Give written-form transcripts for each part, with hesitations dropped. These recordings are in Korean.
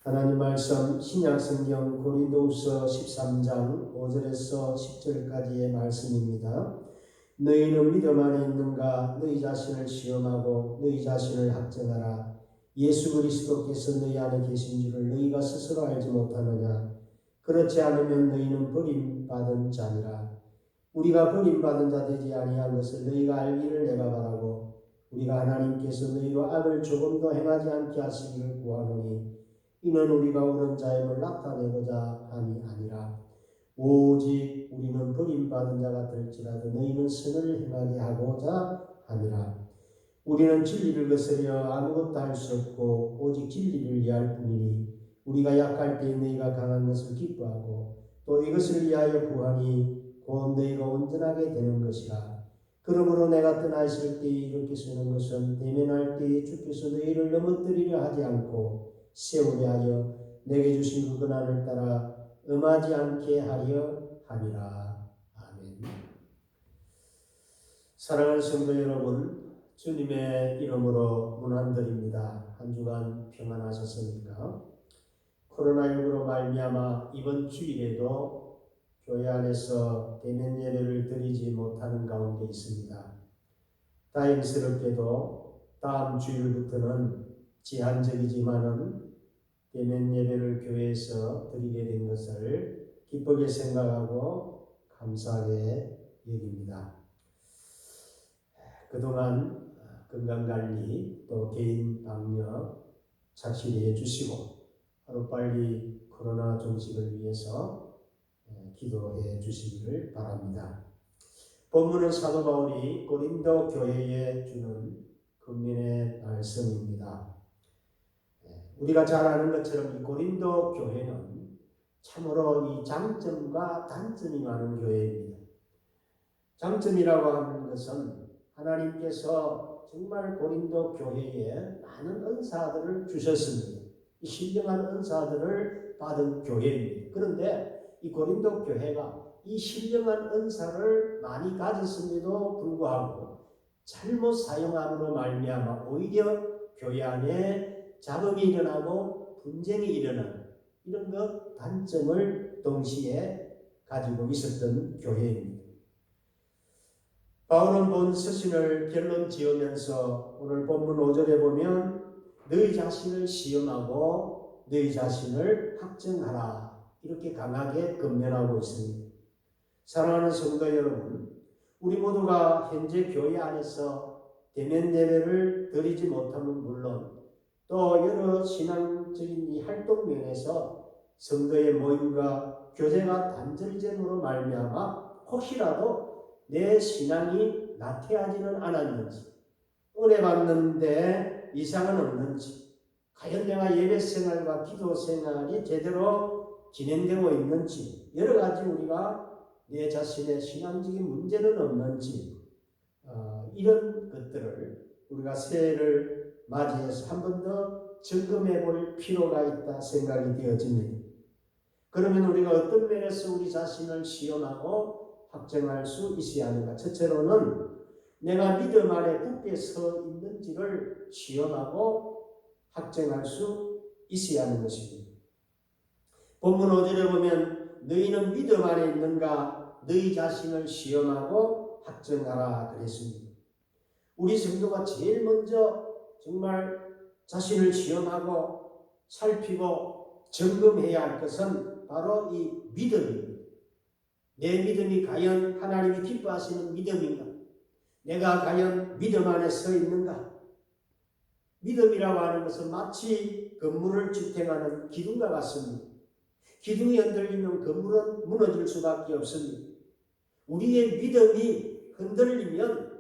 하나님 말씀 신약성경 고린도후서 13장 5절에서 10절까지의 말씀입니다. 너희는 믿음 안에 있는가? 너희 자신을 시험하고 너희 자신을 학정하라. 예수 그리스도께서 너희 안에 계신 줄을 너희가 스스로 알지 못하느냐? 그렇지 않으면 너희는 버림받은 자니라. 우리가 버림받은 자 되지 아니한 것을 너희가 알기를 내가 바라고, 우리가 하나님께서 너희로 악을 조금도 행하지 않게 하시기를 구하노니, 이는 우리가 옳은 자임을 나타내고자 함이 아니라 오직 우리는 버림받은 자가 될지라도 너희는 선을 행하게 하고자 함이라. 우리는 진리를 거스려 아무것도 할 수 없고 오직 진리를 위할 뿐이니, 우리가 약할 때 너희가 강한 것을 기뻐하고 또 이것을 위하여 구하니 곧 너희가 온전하게 되는 것이라. 그러므로 내가 떠나 있을 때에 이렇게 쓰는 것은 대면할 때에 주께서 너희를 넘어뜨리려 하지 않고 세우려 하여 내게 주신 그 권한을 따라 음하지 않게 하려 함이라. 아멘. 사랑하는 성도 여러분, 주님의 이름으로 문안드립니다. 한 주간 평안하셨습니까? 코로나19로 말미암아 이번 주일에도 교회 안에서 대면 예배를 드리지 못하는 가운데 있습니다. 다행스럽게도 다음 주일부터는 제한적이지만은 대면 예배를 교회에서 드리게 된 것을 기쁘게 생각하고 감사하게 여깁니다. 그동안 건강관리 또 개인 방역 착실히 해주시고 하루빨리 코로나 종식을 위해서 기도해 주시기를 바랍니다. 본문은 사도 바울이 고린도 교회에 주는 권면의 말씀입니다. 우리가 잘 아는 것처럼 이 고린도 교회는 참으로 이 장점과 단점이 많은 교회입니다. 장점이라고 하는 것은 하나님께서 정말 고린도 교회에 많은 은사들을 주셨습니다. 이 신령한 은사들을 받은 교회입니다. 그런데 이 고린도 교회가 이 신령한 은사를 많이 가졌음에도 불구하고 잘못 사용함으로 말미암아 오히려 교회 안에 잡음이 일어나고 분쟁이 일어나는 이런 것 단점을 동시에 가지고 있었던 교회입니다. 바울은 본 서신을 결론 지으면서 오늘 본문 5절에 보면 너희 자신을 시험하고 너희 자신을 학정하라 이렇게 강하게 권면하고 있습니다. 사랑하는 성도 여러분, 우리 모두가 현재 교회 안에서 대면 예배를 드리지 못하면 물론 또 여러 신앙적인 이 활동 면에서 성도의 모임과 교제가 단절됨으로 말미암아 혹시라도 내 신앙이 나태하지는 않았는지, 은혜 받는데 이상은 없는지, 과연 내가 예배 생활과 기도 생활이 제대로 진행되고 있는지, 여러 가지 우리가 내 자신의 신앙적인 문제는 없는지, 이런 것들을 우리가 새해를 맞이해서 한 번 더 점검해 볼 필요가 있다 생각이 되어집니다. 그러면 우리가 어떤 면에서 우리 자신을 시험하고 확정할 수 있어야 하는가? 첫째로는 내가 믿음 안에 굳게 서 있는지를 시험하고 확정할 수 있어야 하는 것입니다. 본문 5절에 보면 너희는 믿음 안에 있는가? 너희 자신을 시험하고 확정하라 그랬습니다. 우리 성도가 제일 먼저 정말 자신을 시험하고 살피고 점검해야 할 것은 바로 이 믿음입니다. 내 믿음이 과연 하나님이 기뻐하시는 믿음인가? 내가 과연 믿음 안에 서 있는가? 믿음이라고 하는 것은 마치 건물을 지탱하는 기둥과 같습니다. 기둥이 흔들리면 건물은 무너질 수밖에 없습니다. 우리의 믿음이 흔들리면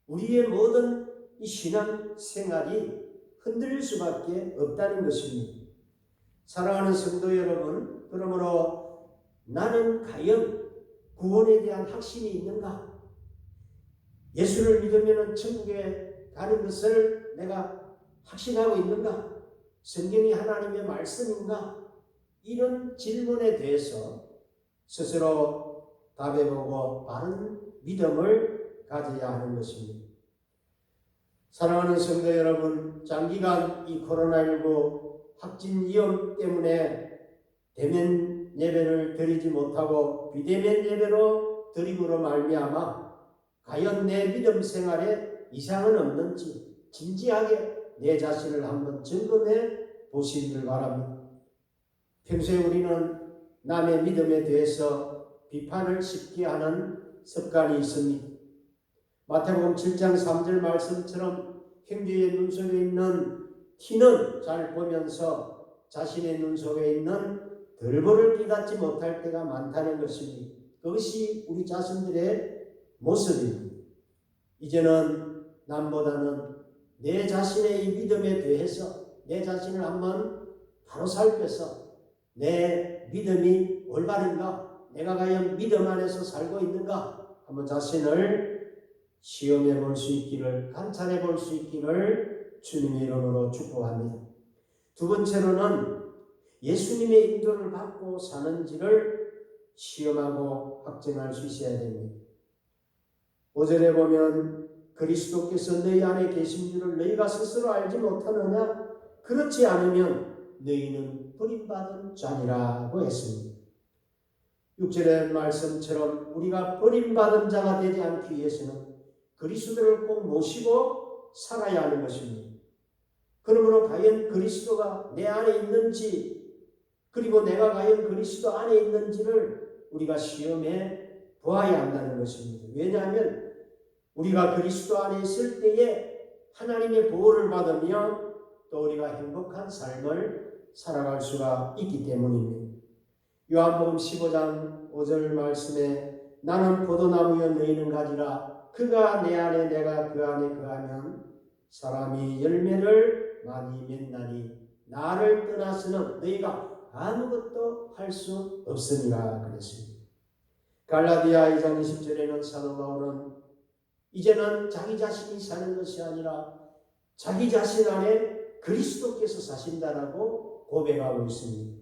우리의 모든 이 신앙 생활이 흔들릴 수밖에 없다는 것입니다. 사랑하는 성도 여러분, 그러므로 나는 과연 구원에 대한 확신이 있는가? 예수를 믿으면 천국에 가는 것을 내가 확신하고 있는가? 성경이 하나님의 말씀인가? 이런 질문에 대해서 스스로 답해보고 바른 믿음을 가져야 하는 것입니다. 사랑하는 성도 여러분, 장기간 이 코로나19 확진 위험 때문에 대면 예배를 드리지 못하고 비대면 예배로 드림으로 말미암아 과연 내 믿음 생활에 이상은 없는지 진지하게 내 자신을 한번 점검해 보시기를 바랍니다. 평소에 우리는 남의 믿음에 대해서 비판을 쉽게 하는 습관이 있습니다. 마태복음 7장 3절 말씀처럼 형제의 눈 속에 있는 티는 잘 보면서 자신의 눈 속에 있는 덜보를 깨닫지 못할 때가 많다는 것입니다. 그것이 우리 자신들의 모습입니다. 이제는 남보다는 내 자신의 이 믿음에 대해서 내 자신을 한번 바로 살펴서 내 믿음이 올바른가? 내가 과연 믿음 안에서 살고 있는가? 한번 자신을 시험해 볼 수 있기를, 관찰해 볼 수 있기를 주님의 이름으로 축복합니다. 두 번째로는 예수님의 인도를 받고 사는지를 시험하고 확증할 수 있어야 됩니다. 5절에 보면 그리스도께서 너희 안에 계신 줄을 너희가 스스로 알지 못하느냐? 그렇지 않으면 너희는 버림받은 자니라고 했습니다. 6절의 말씀처럼 우리가 버림받은 자가 되지 않기 위해서는 그리스도를 꼭 모시고 살아야 하는 것입니다. 그러므로 과연 그리스도가 내 안에 있는지, 그리고 내가 과연 그리스도 안에 있는지를 우리가 시험해 보아야 한다는 것입니다. 왜냐하면 우리가 그리스도 안에 있을 때에 하나님의 보호를 받으며 또 우리가 행복한 삶을 살아갈 수가 있기 때문입니다. 요한복음 15장 5절 말씀에 나는 포도나무여 너희는 가지라 그가 내 안에 내가 그 안에 거하면 사람이 열매를 많이 맺나니 나를 떠나서는 너희가 아무것도 할 수 없으니라 그랬습니다. 갈라디아 2장 20절에는 사도 바울은 이제는 자기 자신이 사는 것이 아니라 자기 자신 안에 그리스도께서 사신다라고 고백하고 있습니다.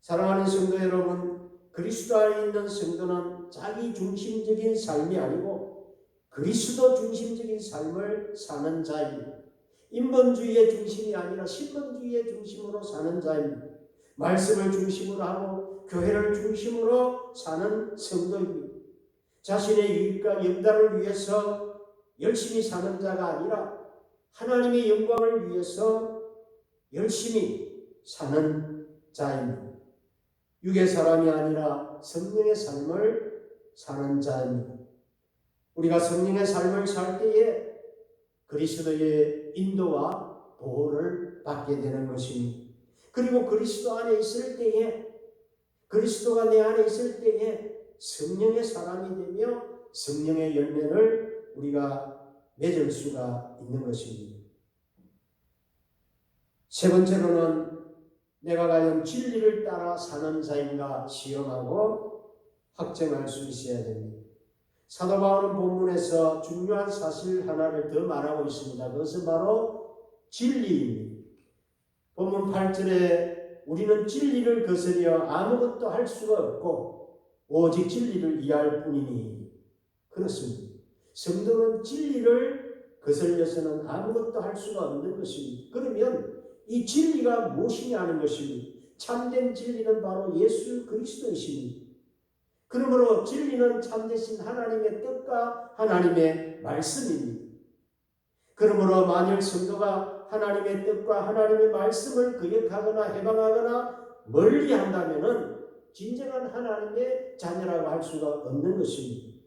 사랑하는 성도 여러분, 그리스도 안에 있는 성도는 자기 중심적인 삶이 아니고 그리스도 중심적인 삶을 사는 자입니다. 인본주의의 중심이 아니라 신본주의의 중심으로 사는 자입니다. 말씀을 중심으로 하고 교회를 중심으로 사는 성도입니다. 자신의 유익과 영달을 위해서 열심히 사는 자가 아니라 하나님의 영광을 위해서 열심히 사는 자입니다. 육의 사람이 아니라 성령의 삶을 사는 자입니다. 우리가 성령의 삶을 살 때에 그리스도의 인도와 보호를 받게 되는 것입니다. 그리고 그리스도 안에 있을 때에, 그리스도가 내 안에 있을 때에 성령의 사람이 되며 성령의 열매를 우리가 맺을 수가 있는 것입니다. 세 번째로는 내가 과연 진리를 따라 사는 자인가 시험하고 확정할 수 있어야 됩니다. 사도 바울은 본문에서 중요한 사실 하나를 더 말하고 있습니다. 그것은 바로 진리입니다. 본문 8절에 우리는 진리를 거스려 아무것도 할 수가 없고 오직 진리를 이해할 뿐이니 그렇습니다. 성도는 진리를 거슬려서는 아무것도 할 수가 없는 것입니다. 그러면 이 진리가 무엇이냐 하는 것입니다. 참된 진리는 바로 예수 그리스도이십니다. 그러므로 진리는 참되신 하나님의 뜻과 하나님의 말씀입니다. 그러므로 만일 성도가 하나님의 뜻과 하나님의 말씀을 거역하거나 해방하거나 멀리한다면 진정한 하나님의 자녀라고 할 수가 없는 것입니다.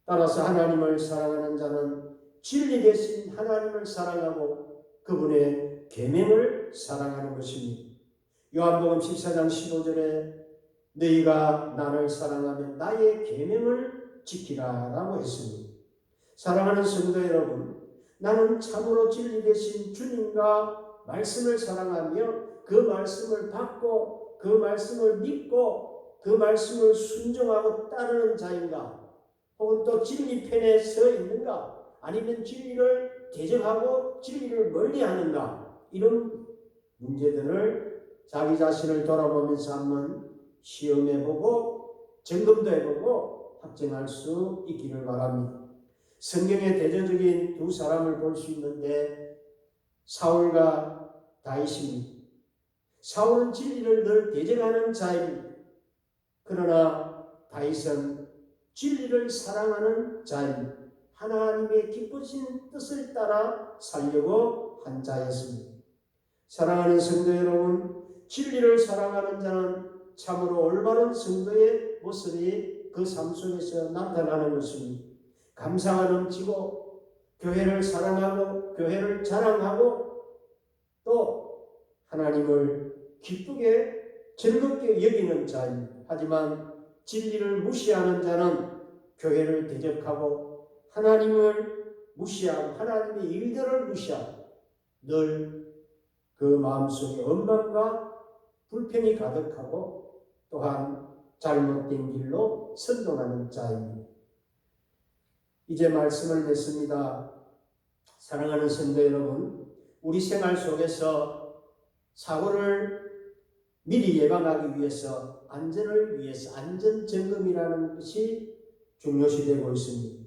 따라서 하나님을 사랑하는 자는 진리 대신 하나님을 사랑하고 그분의 계명을 사랑하는 것입니다. 요한복음 14장 15절에 너희가 나를 사랑하면 나의 계명을 지키라라고 했습니다. 사랑하는 성도 여러분, 나는 참으로 진리 되신 주님과 말씀을 사랑하며 그 말씀을 받고 그 말씀을 믿고 그 말씀을 순종하고 따르는 자인가? 혹은 또 진리편에 서 있는가? 아니면 진리를 대적하고 진리를 멀리하는가? 이런 문제들을 자기 자신을 돌아보면서 한번 시험해보고 점검도 해보고 확정할 수 있기를 바랍니다. 성경의 대조적인 두 사람을 볼 수 있는데 사울과 다윗입니다. 사울은 진리를 늘 대적하는 자입니다. 그러나 다윗은 진리를 사랑하는 자입니다. 하나님의 기쁘신 뜻을 따라 살려고 한 자였습니다. 사랑하는 성도 여러분, 진리를 사랑하는 자는 참으로 올바른 성도의 모습이 그 삶 속에서 나타나는 것입니다. 감사가 넘치고 교회를 사랑하고 교회를 자랑하고 또 하나님을 기쁘게 즐겁게 여기는 자입니다. 하지만 진리를 무시하는 자는 교회를 대적하고 하나님을 무시하고 하나님의 일들을 무시하고 늘 그 마음속에 원망과 불평이 가득하고 또한 잘못된 길로 선동하는 자입니다. 이제 말씀을 맺습니다. 사랑하는 성도 여러분, 우리 생활 속에서 사고를 미리 예방하기 위해서 안전을 위해서 안전점검이라는 것이 중요시되고 있습니다.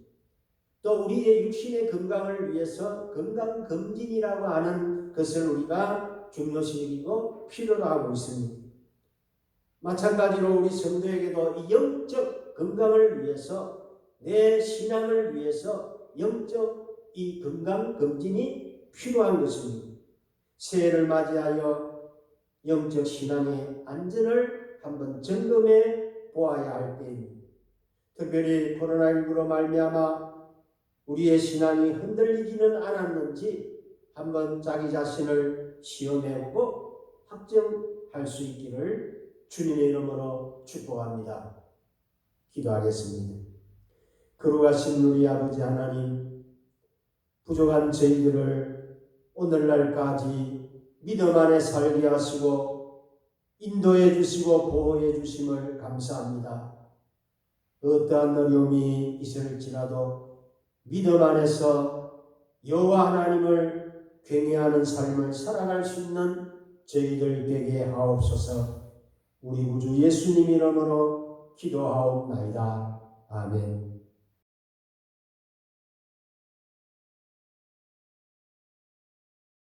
또 우리의 육신의 건강을 위해서 건강검진이라고 하는 것을 우리가 중요시하고 필요로 하고 있습니다. 마찬가지로 우리 성도에게도 이 영적 건강을 위해서 내 신앙을 위해서 영적 이 건강검진이 필요한 것입니다. 새해를 맞이하여 영적 신앙의 안전을 한번 점검해 보아야 할 때입니다. 특별히 코로나19로 말미암아 우리의 신앙이 흔들리지는 않았는지 한번 자기 자신을 시험해보고 확정할 수 있기를 주님의 이름으로 축복합니다. 기도하겠습니다. 거룩하신 우리 아버지 하나님, 부족한 저희들을 오늘날까지 믿음 안에 살게 하시고 인도해 주시고 보호해 주심을 감사합니다. 어떠한 어려움이 있을지라도 믿음 안에서 여호와 하나님을 경외하는 삶을 살아갈 수 있는 저희들 되게 하옵소서. 우리 구주 예수님 이름으로 기도하옵나이다. 아멘.